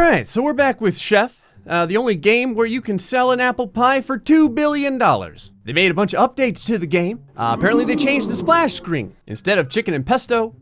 Alright, so we're back with Chef, the only game where you can sell an apple pie for $2 billion. They made a bunch of updates to the game. Apparently they changed the splash screen. Instead of chicken and pesto,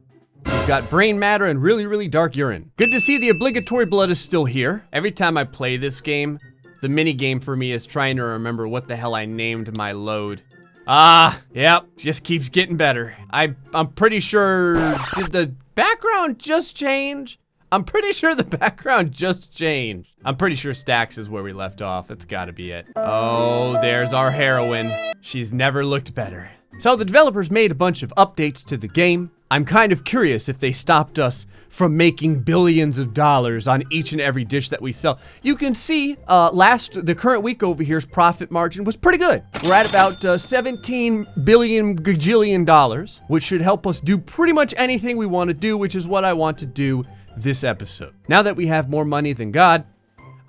you've got brain matter and really dark urine. Good to see the obligatory blood is still here. Every time I play this game, the mini game for me is trying to remember what the hell I named my load. Yep, just keeps getting better. I'm pretty sure, did the background just change? I'm pretty sure the background just changed. I'm pretty sure Stacks is where we left off. That's gotta be it. Oh, there's our heroine. She's never looked better. So the developers made a bunch of updates to the game. I'm kind of curious if they stopped us from making billions of dollars on each and every dish that we sell. You can see the current week over here's profit margin was pretty good. We're at about 17 billion gajillion dollars, which should help us do pretty much anything we want to do, which is what I want to do this episode. Now that we have more money than God,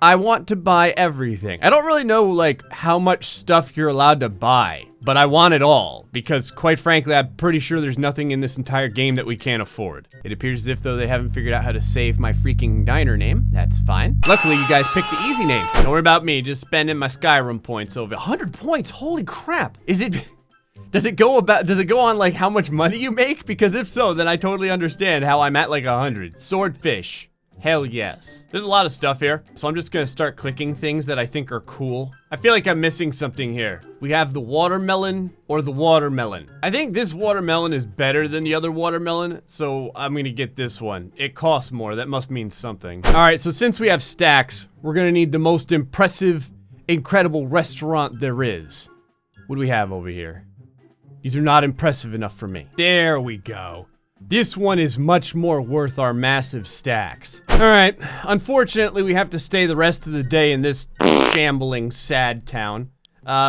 I want to buy everything. I don't really know like how much stuff you're allowed to buy, but I want it all because quite frankly, I'm pretty sure there's nothing in this entire game that we can't afford. It appears as if though they haven't figured out how to save my freaking diner name. That's fine. Luckily, you guys picked the easy name. Don't worry about me, just spending my Skyrim points over 100 points. Holy crap. Does it go on like how much money you make? Because if so, then I totally understand how I'm at like 100. Swordfish. Hell yes. There's a lot of stuff here, so I'm just gonna start clicking things that I think are cool. I feel like I'm missing something here. We have the watermelon or the watermelon. I think this watermelon is better than the other watermelon, so I'm gonna get this one. It costs more, that must mean something. All right, so since we have Stacks, we're gonna need the most impressive, incredible restaurant there is. What do we have over here? These are not impressive enough for me. There we go. This one is much more worth our massive stacks. All right, unfortunately, we have to stay the rest of the day in this shambling, sad town,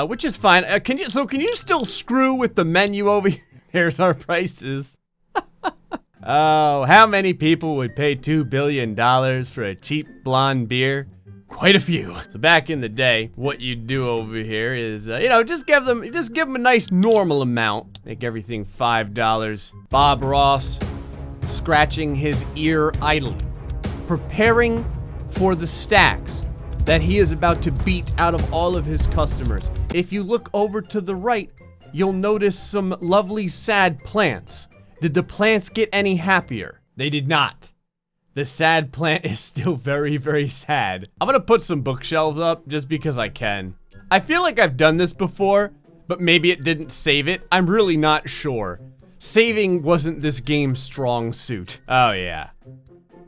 which is fine. Can you still screw with the menu over here? Here's our prices. Oh, how many people would pay $2 billion for a cheap blonde beer? Quite a few. So back in the day, what you'd do over here is, just give them a nice normal amount. Make everything $5. Bob Ross, scratching his ear idly, preparing for the stacks that he is about to beat out of all of his customers. If you look over to the right, you'll notice some lovely sad plants. Did the plants get any happier? They did not. The sad plant is still very sad. I'm gonna put some bookshelves up just because I can. I feel like I've done this before, but maybe it didn't save it. I'm really not sure. Saving wasn't this game's strong suit. Oh yeah.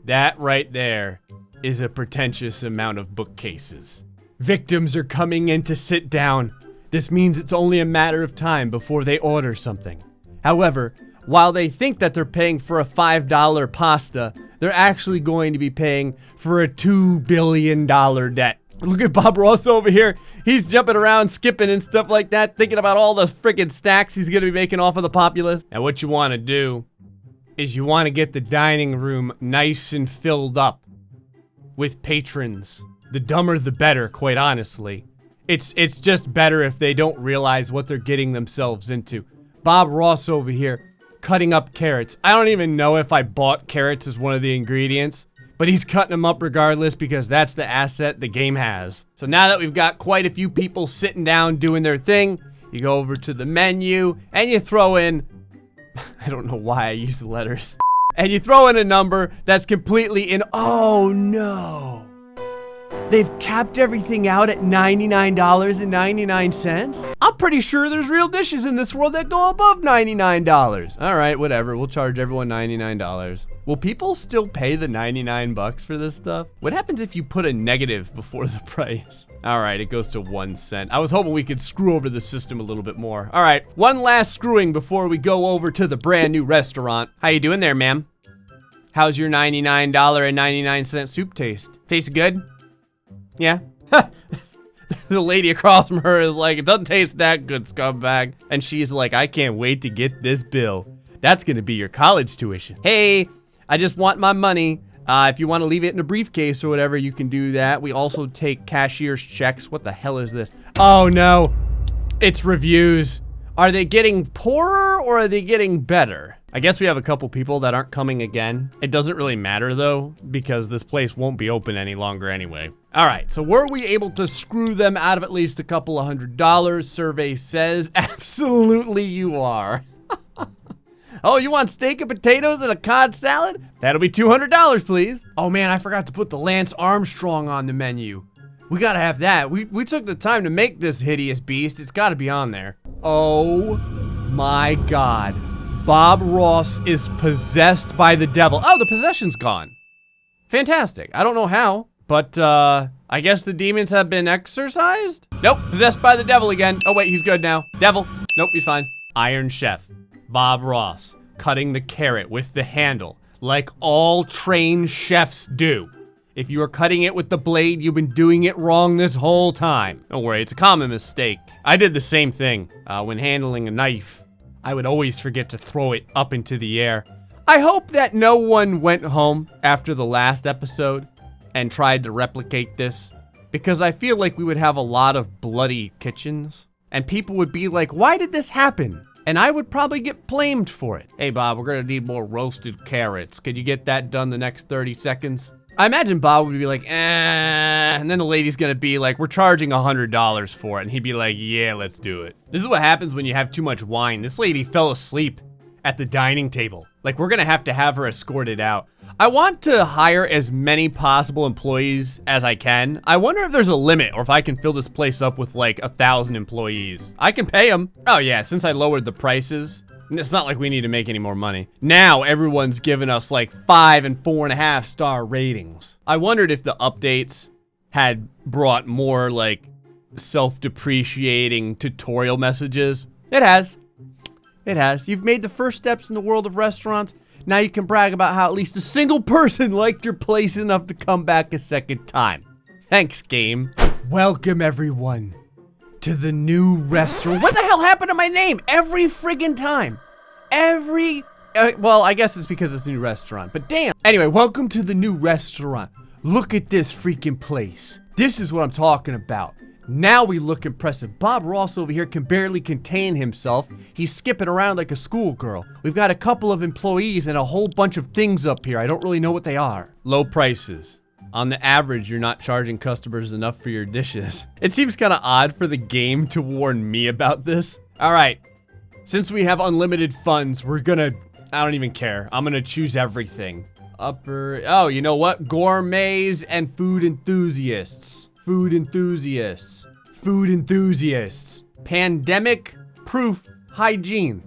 That right there is a pretentious amount of bookcases. Victims are coming in to sit down. This means it's only a matter of time before they order something. However, while they think that they're paying for a $5 pasta, they're actually going to be paying for a $2 billion debt. Look at Bob Ross over here. He's jumping around, skipping and stuff like that, thinking about all the freaking stacks he's gonna be making off of the populace. And what you wanna do is you wanna get the dining room nice and filled up with patrons. The dumber the better, quite honestly. It's just better if they don't realize what they're getting themselves into. Bob Ross over here, cutting up carrots. I don't even know if I bought carrots as one of the ingredients, but he's cutting them up regardless because that's the asset the game has. So now that we've got quite a few people sitting down doing their thing, you go over to the menu and you throw in, I don't know why I use the letters, and you throw in a number that's completely oh no. They've capped everything out at $99.99. I'm pretty sure there's real dishes in this world that go above $99. All right, whatever. We'll charge everyone $99. Will people still pay the 99 bucks for this stuff? What happens if you put a negative before the price? All right, it goes to 1 cent. I was hoping we could screw over the system a little bit more. All right, one last screwing before we go over to the brand new restaurant. How you doing there, ma'am? How's your $99.99 soup taste? Tastes good? Yeah. The lady across from her is like, it doesn't taste that good, scumbag. And she's like, I can't wait to get this bill. That's gonna be your college tuition. Hey, I just want my money. If you want to leave it in a briefcase or whatever, you can do that. We also take cashier's checks. What the hell is this? Oh no, it's reviews. Are they getting poorer or are they getting better? I guess we have a couple people that aren't coming again. It doesn't really matter though, because this place won't be open any longer anyway. All right, so were we able to screw them out of at least a couple of $100? Survey says absolutely you are. Oh, you want steak and potatoes and a cod salad? That'll be $200, please. Oh man, I forgot to put the Lance Armstrong on the menu. We gotta have that. We took the time to make this hideous beast. It's gotta be on there. Oh my God. Bob Ross is possessed by the devil. Oh, the possession's gone. Fantastic. I don't know how, but I guess the demons have been exorcised? Nope, possessed by the devil again. Oh wait, he's good now. Devil. Nope, he's fine. Iron Chef. Bob Ross, cutting the carrot with the handle, like all trained chefs do. If you are cutting it with the blade, you've been doing it wrong this whole time. Don't worry, it's a common mistake. I did the same thing when handling a knife. I would always forget to throw it up into the air. I hope that no one went home after the last episode and tried to replicate this, because I feel like we would have a lot of bloody kitchens, and people would be like, why did this happen? And I would probably get blamed for it. Hey Bob, we're gonna need more roasted carrots. Could you get that done the next 30 seconds? I imagine Bob would be like, and then the lady's gonna be like, we're charging $100 for it. And he'd be like, yeah, let's do it. This is what happens when you have too much wine. This lady fell asleep at the dining table. Like, we're gonna have to have her escorted out. I want to hire as many possible employees as I can. I wonder if there's a limit or if I can fill this place up with like 1,000 employees. I can pay them. Oh yeah, since I lowered the prices, it's not like we need to make any more money. Now everyone's giving us like 5 and 4.5 star ratings. I wondered if the updates had brought more like self-depreciating tutorial messages. It has. It has. You've made the first steps in the world of restaurants. Now you can brag about how at least a single person liked your place enough to come back a second time. Thanks, game. Welcome, everyone, to the new restaurant. What the hell happened to my name? Every friggin' time. Well, I guess it's because it's a new restaurant, but damn. Anyway, welcome to the new restaurant. Look at this freaking place. This is what I'm talking about. Now we look impressive. Bob Ross over here can barely contain himself. He's skipping around like a schoolgirl. We've got a couple of employees and a whole bunch of things up here. I don't really know what they are. Low prices. On the average, you're not charging customers enough for your dishes. It seems kind of odd for the game to warn me about this. All right, since we have unlimited funds, we're gonna, I don't even care. I'm gonna choose everything. Oh, you know what? Gourmets and food enthusiasts. Food enthusiasts. Food enthusiasts. Pandemic-proof hygiene.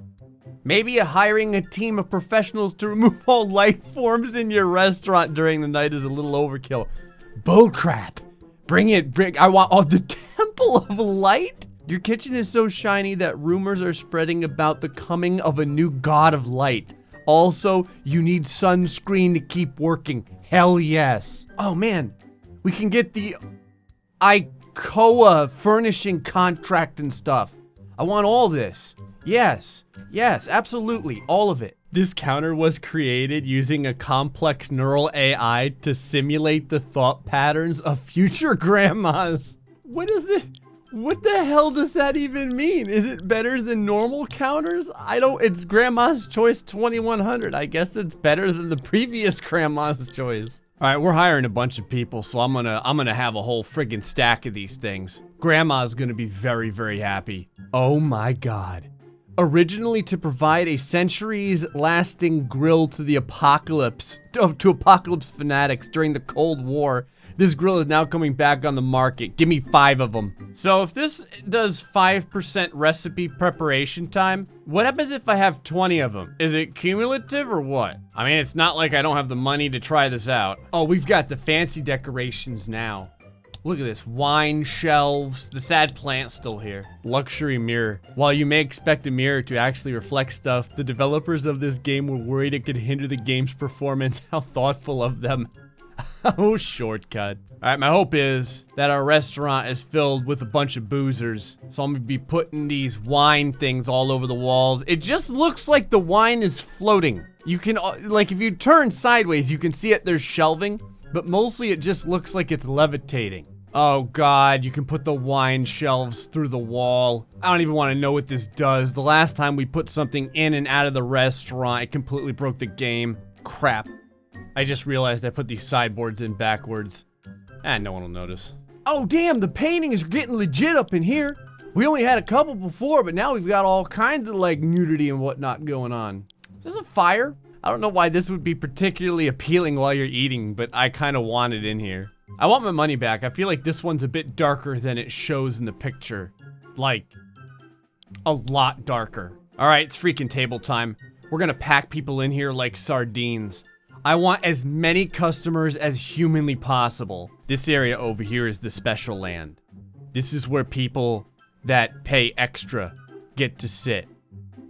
Maybe hiring a team of professionals to remove all life forms in your restaurant during the night is a little overkill. Bullcrap. Bring it, I want the Temple of Light? Your kitchen is so shiny that rumors are spreading about the coming of a new god of light. Also, you need sunscreen to keep working. Hell yes. Oh man, we can get the IKOA furnishing contract and stuff. I want all this. Yes, absolutely, all of it. This counter was created using a complex neural AI to simulate the thought patterns of future grandmas. What the hell does that even mean? Is it better than normal counters? It's Grandma's Choice 2100. I guess it's better than the previous Grandma's Choice. All right, we're hiring a bunch of people, so I'm gonna have a whole friggin' stack of these things. Grandma's gonna be very, very happy. Oh my God. Originally to provide a centuries-lasting grill to the apocalypse, to apocalypse fanatics during the Cold War, this grill is now coming back on the market. Give me 5 of them. So if this does 5% recipe preparation time, what happens if I have 20 of them? Is it cumulative or what? I mean, it's not like I don't have the money to try this out. Oh, we've got the fancy decorations now. Look at this, wine shelves, the sad plant's still here. Luxury mirror. While you may expect a mirror to actually reflect stuff, the developers of this game were worried it could hinder the game's performance. How thoughtful of them. Oh, shortcut. All right, my hope is that our restaurant is filled with a bunch of boozers. So I'm gonna be putting these wine things all over the walls. It just looks like the wine is floating. You can, like, if you turn sideways, you can see it, there's shelving, but mostly it just looks like it's levitating. Oh God, you can put the wine shelves through the wall. I don't even want to know what this does. The last time we put something in and out of the restaurant, it completely broke the game. Crap. I just realized I put these sideboards in backwards. No one will notice. Oh damn, the painting is getting legit up in here. We only had a couple before, but now we've got all kinds of like nudity and whatnot going on. Is this a fire? I don't know why this would be particularly appealing while you're eating, but I kind of want it in here. I want my money back. I feel like this one's a bit darker than it shows in the picture. Like, a lot darker. All right, it's freaking table time. We're gonna pack people in here like sardines. I want as many customers as humanly possible. This area over here is the special land. This is where people that pay extra get to sit.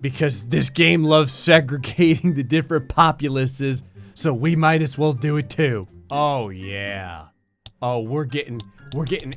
Because this game loves segregating the different populaces, so we might as well do it too. Oh yeah. Oh, we're getting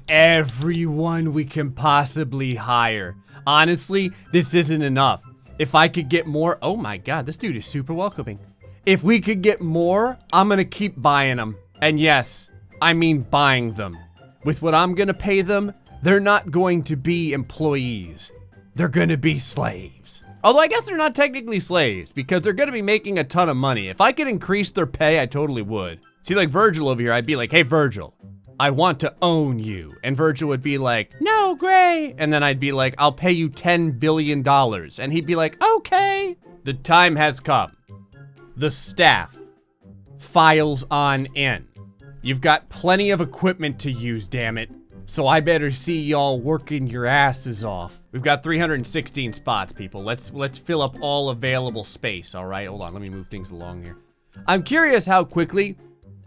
everyone we can possibly hire. Honestly, this isn't enough. If I could get more, oh my God, this dude is super welcoming. If we could get more, I'm gonna keep buying them. And yes, I mean buying them. With what I'm gonna pay them, they're not going to be employees. They're gonna be slaves. Although I guess they're not technically slaves because they're gonna be making a ton of money. If I could increase their pay, I totally would. See, like Virgil over here, I'd be like, hey Virgil, I want to own you. And Virgil would be like, no, Gray. And then I'd be like, I'll pay you $10 billion. And he'd be like, okay. The time has come. The staff files on in. You've got plenty of equipment to use, damn it. So I better see y'all working your asses off. We've got 316 spots, people. Let's fill up all available space, all right? Hold on, let me move things along here. I'm curious how quickly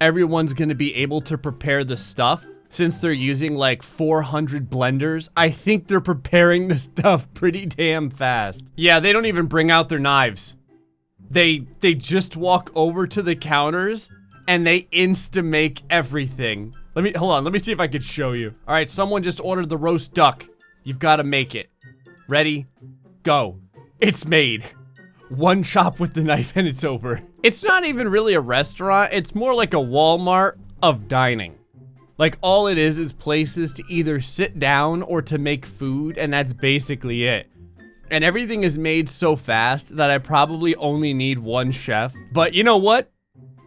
everyone's gonna be able to prepare the stuff. Since they're using like 400 blenders, I think they're preparing the stuff pretty damn fast. Yeah, they don't even bring out their knives. They just walk over to the counters and they insta-make everything. Hold on, let me see if I could show you. All right, someone just ordered the roast duck. You've got to make it. Ready? Go. It's made. One chop with the knife and it's over. It's not even really a restaurant. It's more like a Walmart of dining. Like all it is places to either sit down or to make food, and that's basically it. And everything is made so fast that I probably only need one chef. But you know what?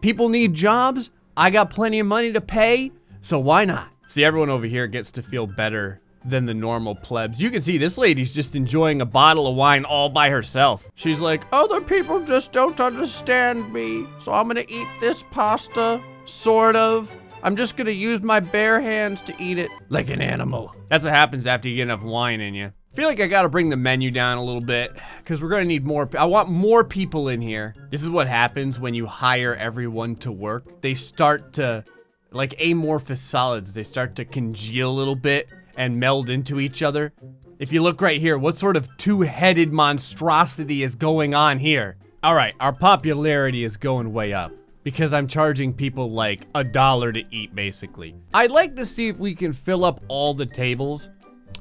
People need jobs. I got plenty of money to pay. So why not? See, everyone over here gets to feel better than the normal plebs. You can see this lady's just enjoying a bottle of wine all by herself. She's like, other people just don't understand me. So I'm gonna eat this pasta, sort of. I'm just gonna use my bare hands to eat it like an animal. That's what happens after you get enough wine in you. I feel like I gotta bring the menu down a little bit because we're gonna need more. I want more people in here. This is what happens when you hire everyone to work. They start to, like amorphous solids, they start to congeal a little bit and meld into each other. If you look right here, what sort of two-headed monstrosity is going on here? All right, our popularity is going way up because I'm charging people like $1 to eat, basically. I'd like to see if we can fill up all the tables.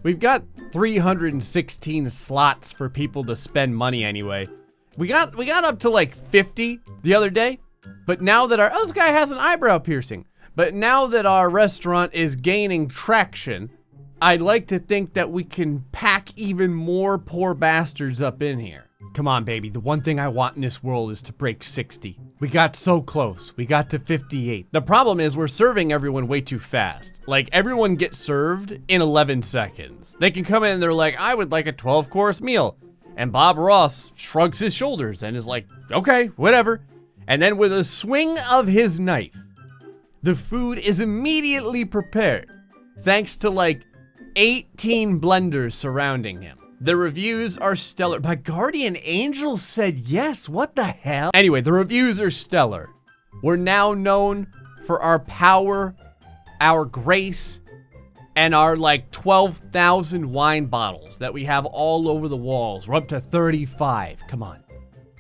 We've got 316 slots for people to spend money anyway. We got up to like 50 the other day, but now that this guy has an eyebrow piercing. But now that our restaurant is gaining traction, I'd like to think that we can pack even more poor bastards up in here. Come on, baby. The one thing I want in this world is to break 60. We got so close. We got to 58. The problem is we're serving everyone way too fast. Like, everyone gets served in 11 seconds. They can come in and they're like, I would like a 12-course meal. And Bob Ross shrugs his shoulders and is like, okay, whatever. And then with a swing of his knife, the food is immediately prepared, thanks to like 18 blenders surrounding him. The reviews are stellar. My guardian angel said yes, what the hell? Anyway, the reviews are stellar. We're now known for our power, our grace, and our like 12,000 wine bottles that we have all over the walls. We're up to 35, come on.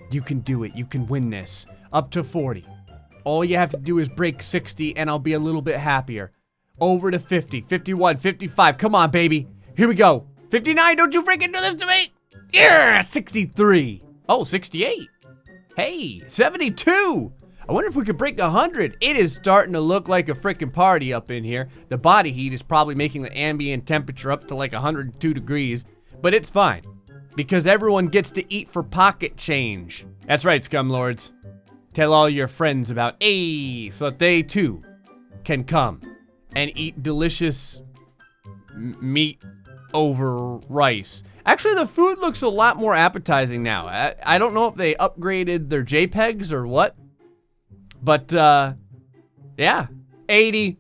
You can do it, you can win this. Up to 40. All you have to do is break 60 and I'll be a little bit happier. Over to 50, 51, 55. Come on, baby. Here we go. 59, don't you freaking do this to me. Yeah, 63. Oh, 68. Hey, 72. I wonder if we could break 100. It is starting to look like a freaking party up in here. The body heat is probably making the ambient temperature up to like 102 degrees, but it's fine because everyone gets to eat for pocket change. That's right, scumlords. Tell all your friends about A so that they too can come and eat delicious meat over rice. Actually, the food looks a lot more appetizing now. I don't know if they upgraded their JPEGs or what, but yeah, 80.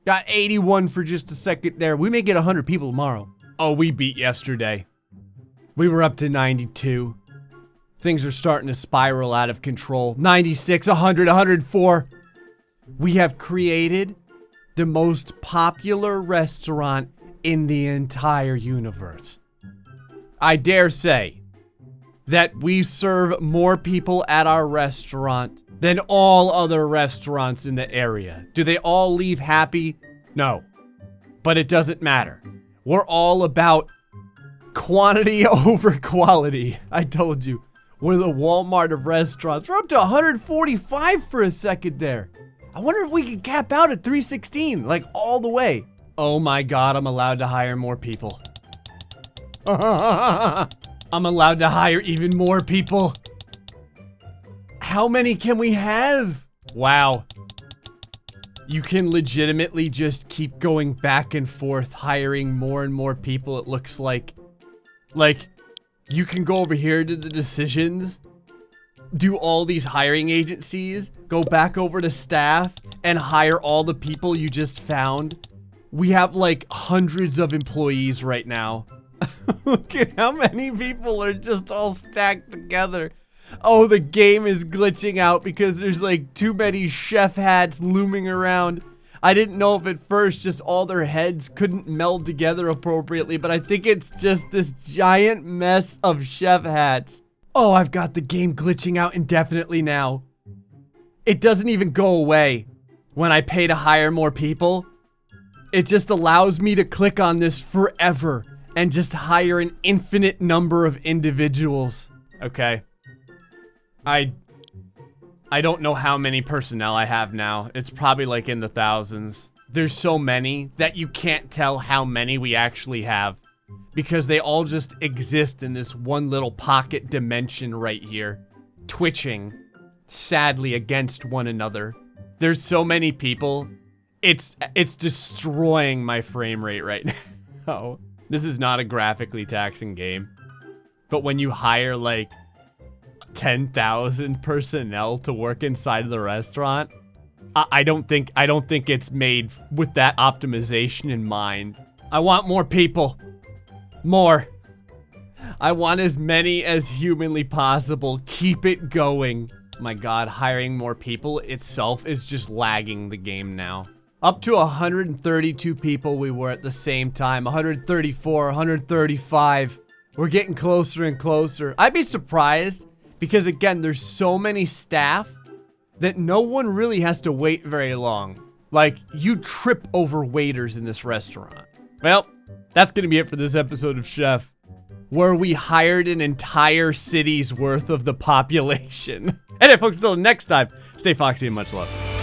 Got 81 for just a second there. We may get 100 people tomorrow. Oh, we beat yesterday. We were up to 92. Things are starting to spiral out of control. 96, 100, 104. We have created the most popular restaurant in the entire universe. I dare say that we serve more people at our restaurant than all other restaurants in the area. Do they all leave happy? No. But it doesn't matter. We're all about quantity over quality. I told you. We're the Walmart of restaurants. We're up to 145 for a second there. I wonder if we could cap out at 316, like all the way. Oh my God, I'm allowed to hire more people. I'm allowed to hire even more people. How many can we have? Wow. You can legitimately just keep going back and forth, hiring more and more people, it looks like. Like, you can go over here to the decisions, do all these hiring agencies, go back over to staff, and hire all the people you just found. We have like hundreds of employees right now. Look at how many people are just all stacked together. Oh, the game is glitching out because there's like too many chef hats looming around. I didn't know if at first just all their heads couldn't meld together appropriately, but I think it's just this giant mess of chef hats. Oh, I've got the game glitching out indefinitely now. It doesn't even go away when I pay to hire more people. It just allows me to click on this forever and just hire an infinite number of individuals. Okay. I don't know how many personnel I have now. It's probably like in the thousands. There's so many that you can't tell how many we actually have because they all just exist in this one little pocket dimension right here, twitching sadly against one another. There's so many people. It's destroying my frame rate right now. This is not a graphically taxing game, but when you hire like 10,000 personnel to work inside of the restaurant, I don't think it's made with that optimization in mind. I want more people. More. I want as many as humanly possible. Keep it going. My God, hiring more people itself is just lagging the game now. Up to 132 people we were at the same time. 134, 135. We're getting closer and closer. I'd be surprised because, again, there's so many staff that no one really has to wait very long. Like, you trip over waiters in this restaurant. Well, that's gonna be it for this episode of Chef, where we hired an entire city's worth of the population. Anyway, folks, until next time, stay foxy and much love.